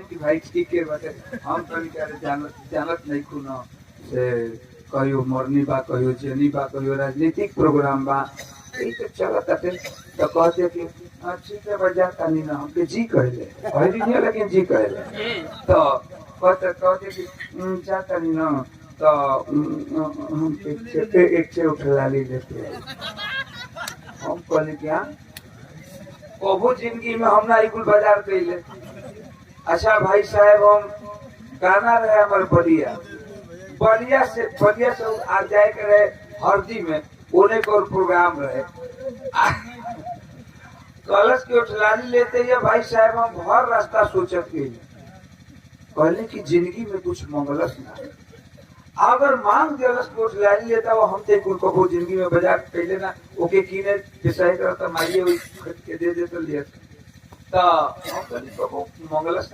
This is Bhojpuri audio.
कि भाई ठीक है बाटे हम कहीं करे जानत नहीं खुना से कहियो मरनी बा कहियो जेनी बा कहियो राजनीतिक प्रोग्राम बा यही तो चलत आते तो कहते कि ठीक है बजा तानी ना हमके जी कहले हरी नहीं लेकिन जी कहले तो कहते कि जा तानी ना तो हम एक से उठला ली लेते हैं हम कहले क्या कबो जिंदगी में हम ना इकुल बाजार कैले अच्छा भाई साहब हम गाना रहे हमारे बलिया से आ जाए के रहे हरदी में ओने को प्रोग्राम रहे कलश के उठलानी लेते ही भाई साहब हम हर रास्ता सोचत के कहले कि जिंदगी में कुछ मंगलस ना अगर मांग दिलस को उठलानी लेता वो हम ते कुल को जिंदगी में बाजार कैले ना ओके कीने डिसाइड करता मारिए वही खरीद के दे तो लिया तो हम कहली को मंगलस ना